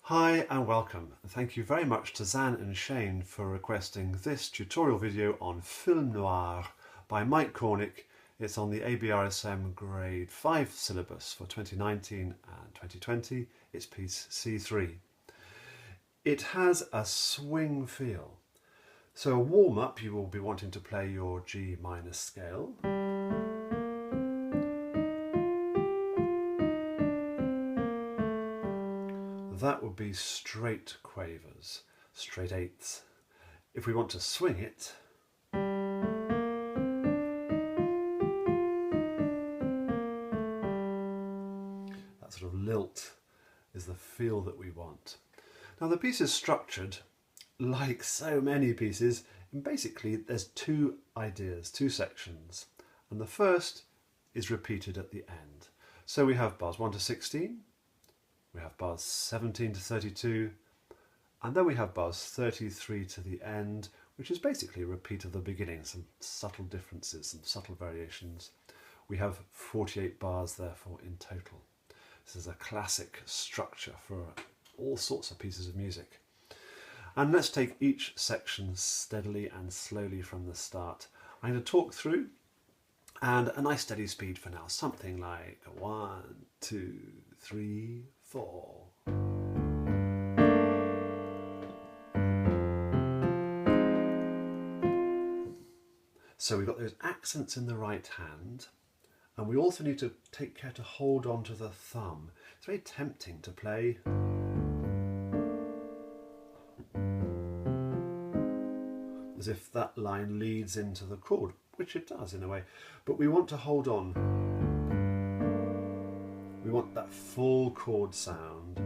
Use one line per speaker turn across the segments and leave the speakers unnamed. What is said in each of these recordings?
Hi and welcome. Thank you very much to Zan and Shane for requesting this tutorial video on Film Noir by Mike Cornick. It's on the ABRSM Grade 5 syllabus for 2019 and 2020. It's piece C3. It has a swing feel. So a warm-up, you will be wanting to play your G minor scale. That would be straight quavers, straight eighths. If we want to swing it, that sort of lilt is the feel that we want. Now the piece is structured, like so many pieces, and basically there's two ideas, two sections. And the first is repeated at the end. So we have bars 1 to 16, we have bars 17 to 32, and then we have bars 33 to the end, which is basically a repeat of the beginning, some subtle differences, some subtle variations. We have 48 bars therefore in total. This is a classic structure for all sorts of pieces of music. And let's take each section steadily and slowly from the start. I'm going to talk through, and a nice steady speed for now, something like 1, 2, 3, 4. So we've got those accents in the right hand, and we also need to take care to hold on to the thumb. It's very tempting to play as if that line leads into the chord, which it does in a way, but we want to hold on. We want that full chord sound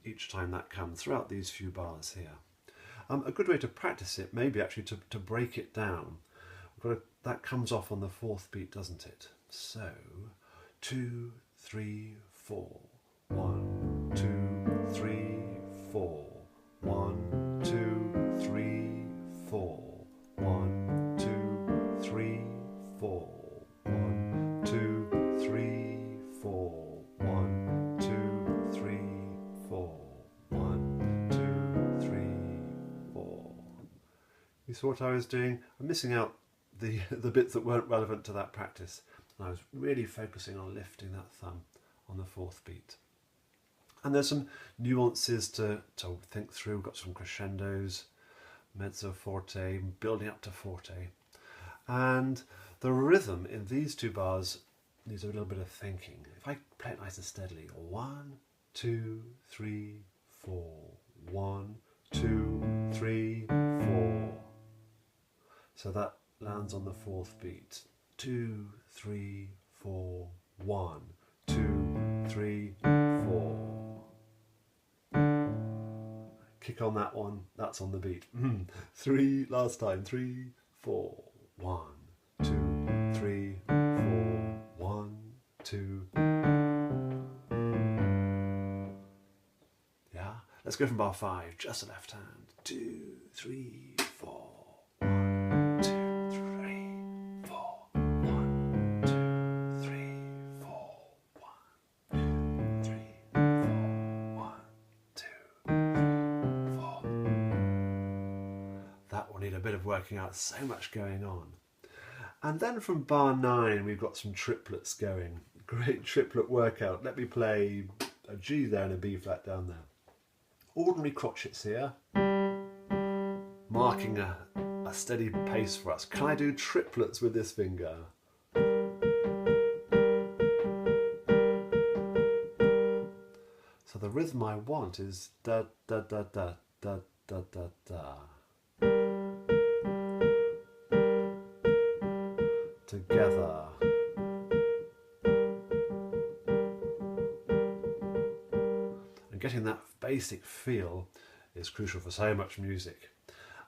each time that comes throughout these few bars here. A good way to practice it may be actually to break it down. That comes off on the fourth beat, doesn't it? So 2, 3, 4. 1, 2, 3, 4. 1, 2, 3, 4. 1, 2, 3, 4. 1, 2, 3, 4. 1, 2, 3, 4. 1, 2, 3, 4. You saw what I was doing? I'm missing out the bits that weren't relevant to that practice. And I was really focusing on lifting that thumb on the fourth beat. And there's some nuances to think through. We've got some crescendos, mezzo forte, building up to forte. And the rhythm in these two bars needs a little bit of thinking. If I play it nice and steadily, 1, 2, 3, 4. 1, 2, 3, 4. So that lands on the fourth beat. 2, 3, 4, 1, 2, 3, 4. Kick on that one, that's on the beat. 3, last time, 3, 4, 1, 2, 3, 4, 1, 2. Yeah, let's go from bar 5, just the left hand. 2, 3, 4. 1, 2, 3, 4. 1, 2, 3, 4. 1, 2, 3, 4. 1, 2. That will need a bit of working out, so much going on. And then from bar 9 we've got some triplets going. Great triplet workout. Let me play a G there and a B flat down there. Ordinary crotchets here, marking a steady pace for us. Can I do triplets with this finger? So the rhythm I want is da da da da da da da da. Together. And getting that basic feel is crucial for so much music.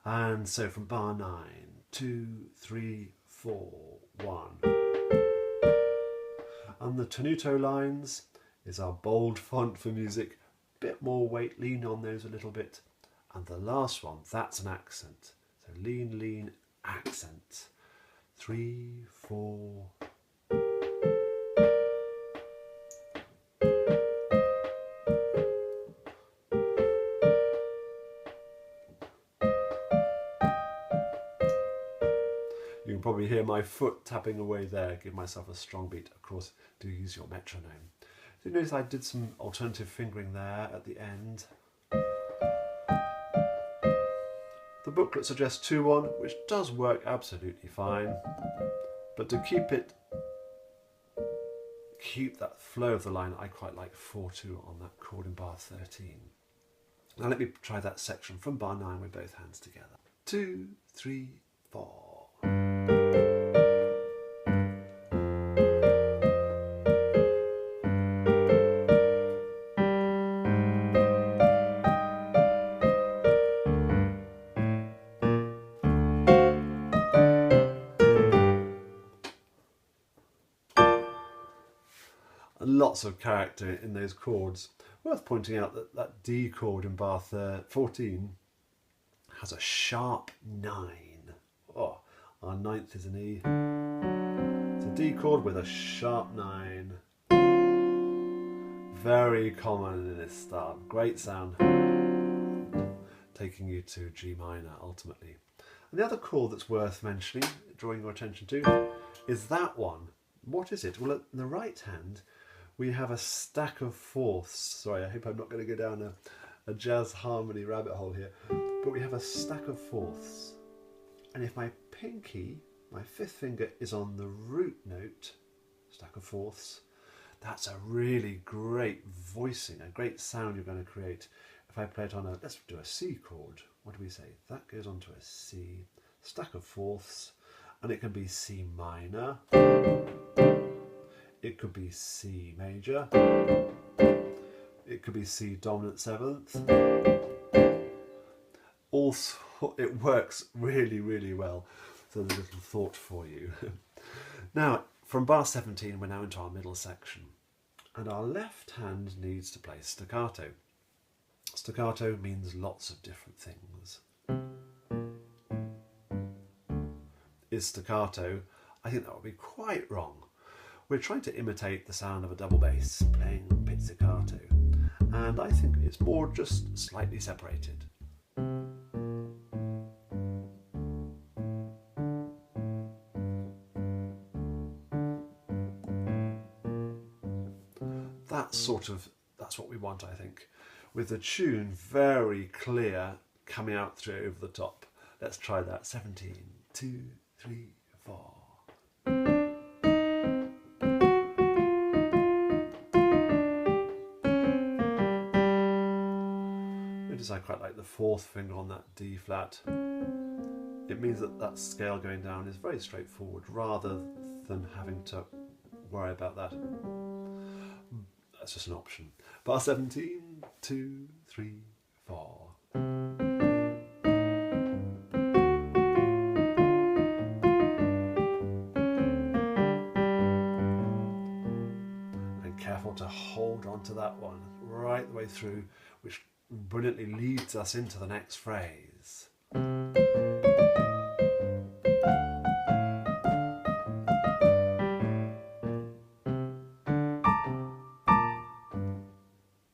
And so from bar 9, 2, 3, 4, 1. And the tenuto lines is our bold font for music. Bit more weight, lean on those a little bit. And the last one, that's an accent. So lean, lean, accent. 3, 4. probably hear my foot tapping away there, give myself a strong beat. Of course, do use your metronome. So you notice I did some alternative fingering there at the end. The booklet suggests 2-1, which does work absolutely fine, but to keep that flow of the line, I quite like 4-2 on that chord in bar 13. Now let me try that section from bar 9 with both hands together. 2, 3, 4. And lots of character in those chords. Worth pointing out that that D chord in bar 14 has a sharp 9. Oh, our 9th is an E. It's a D chord with a sharp 9. Very common in this style. Great sound. Taking you to G minor ultimately. And the other chord that's worth mentioning, drawing your attention to, is that one. What is it? Well, at the right hand, we have a stack of fourths. Sorry, I hope I'm not going to go down a jazz harmony rabbit hole here. But we have a stack of fourths. And if my pinky, my 5th finger, is on the root note, stack of fourths, that's a really great voicing, a great sound you're going to create. If I play it on let's do a C chord. What do we say? That goes onto a C, stack of fourths, and it can be C minor. It could be C major, it could be C dominant 7th. Also, it works really, really well. So there's a little thought for you. Now, from bar 17, we're now into our middle section. And our left hand needs to play staccato. Staccato means lots of different things. Is staccato? I think that would be quite wrong. We're trying to imitate the sound of a double bass, playing pizzicato, and I think it's more just slightly separated. That's what we want, I think, with the tune very clear coming out through over the top. Let's try that. 17, 2, 3, 4. Notice I quite like the 4th finger on that D flat. It means that that scale going down is very straightforward rather than having to worry about that. That's just an option. Bar 17, 2, 3, 4. And careful to hold on to that one right the way through, which brilliantly leads us into the next phrase.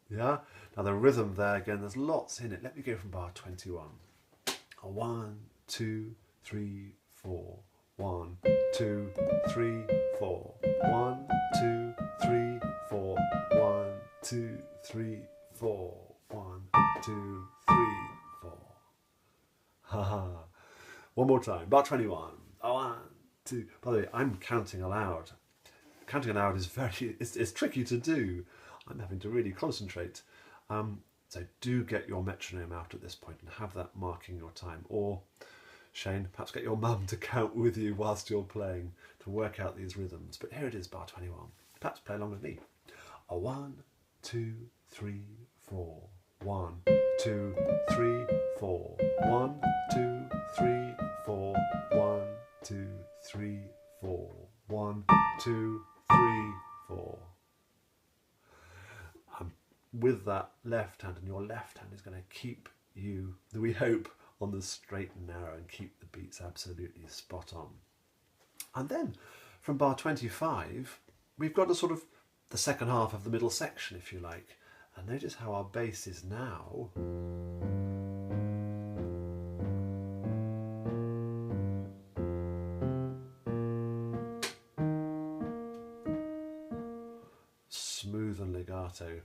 Yeah? Now the rhythm there, again, there's lots in it. Let me go from bar 21. 1, 2, 3, 4. 1, 2, 3, 4. 1, 2, 3, 4. 1, 2, 3, 4. 1, 2, 3, 4. Haha. One more time. Bar 21. 1, 2. By the way, I'm counting aloud. Counting aloud is it's tricky to do. I'm having to really concentrate. So do get your metronome out at this point and have that marking your time. Or, Shane, perhaps get your mum to count with you whilst you're playing to work out these rhythms. But here it is, bar 21. Perhaps play along with me. 1, 2, 3, 4. 1, 2, 3, 4. 1, 2, 3, 4. 1, 2, 3, 4. 1, 2, 3, 4. With that left hand, and your left hand is going to keep you, we hope, on the straight and narrow and keep the beats absolutely spot on. And then from bar 25, we've got a sort of the second half of the middle section, if you like. And notice how our bass is now. smooth and legato.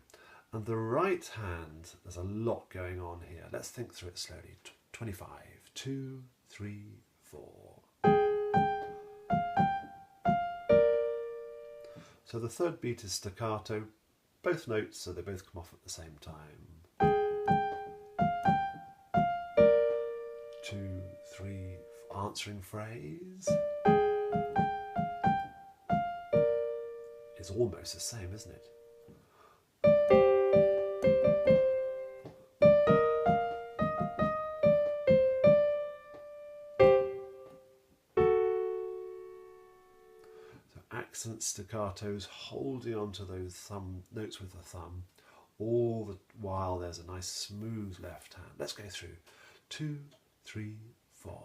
And the right hand, there's a lot going on here. Let's think through it slowly. 25, 2, 3, 4. So the third beat is staccato, both notes, so they both come off at the same time. 2, 3, answering phrase is almost the same, isn't it? Accent staccatos, holding on to those thumb notes with the thumb, all the while there's a nice smooth left hand. Let's go through 2, 3, 4.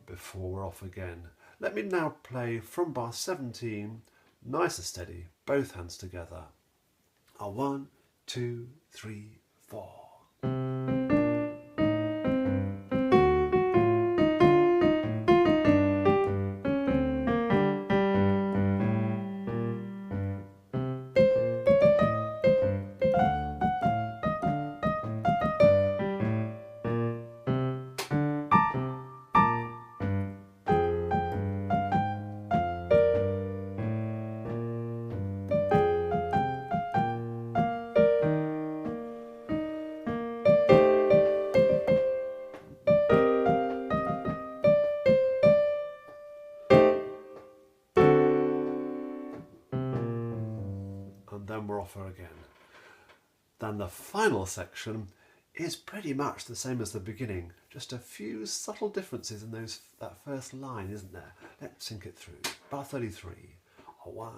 Before we're off again, let me now play from bar 17, nice and steady, both hands together. 1, 2, 3, 4. And then we're off again. Then the final section is pretty much the same as the beginning, just a few subtle differences in that first line, isn't there? Let's sync it through. Bar 33. 1,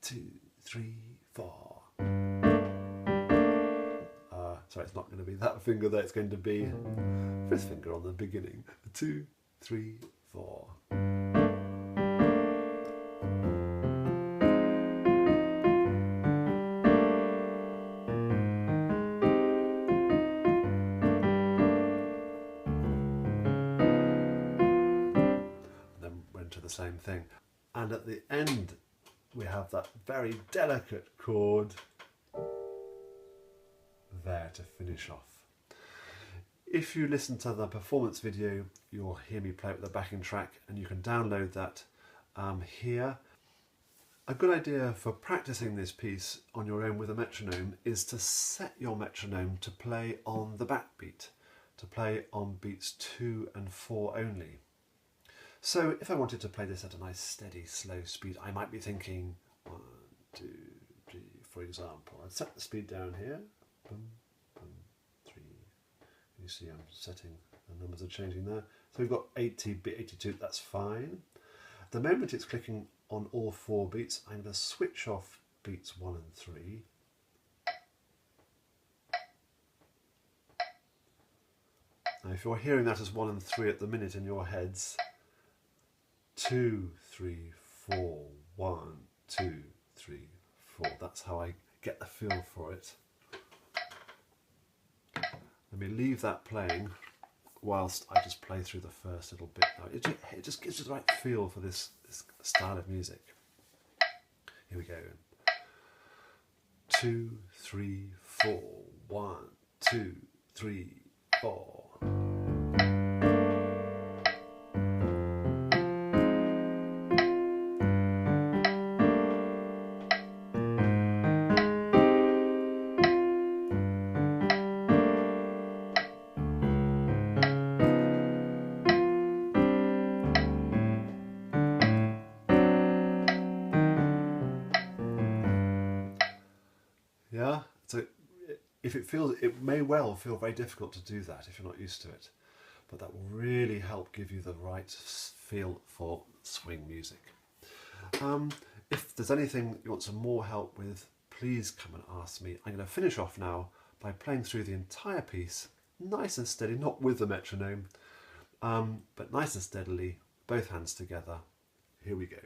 2, 3, 4. Sorry, it's not going to be that finger there, it's going to be fifth finger on the beginning. 2, 3, 4. The same thing, and at the end we have that very delicate chord there to finish off. If you listen to the performance video, you'll hear me play it with the backing track, and you can download that here. A good idea for practicing this piece on your own with a metronome is to set your metronome to play on the backbeat, to play on beats 2 and 4 only. So if I wanted to play this at a nice steady slow speed, I might be thinking 1, 2, 3, for example. I'd set the speed down here. Boom, boom, 3. You see I'm setting, the numbers are changing there. So we've got 80, 82, that's fine. The moment it's clicking on all 4 beats, I'm going to switch off beats 1 and 3. Now if you're hearing that as 1 and 3 at the minute in your heads, 2, 3, 4, 1, 2, 3, 4. That's how I get the feel for it. Let me leave that playing whilst I just play through the first little bit. Now, it just gives you the right feel for this style of music. Here we go. 2, 3, 4. 1, 2, 3, 4. Yeah, so if it may well feel very difficult to do that if you're not used to it, but that will really help give you the right feel for swing music. If there's anything you want some more help with, please come and ask me. I'm going to finish off now by playing through the entire piece, nice and steady, not with the metronome, but nice and steadily, both hands together. Here we go.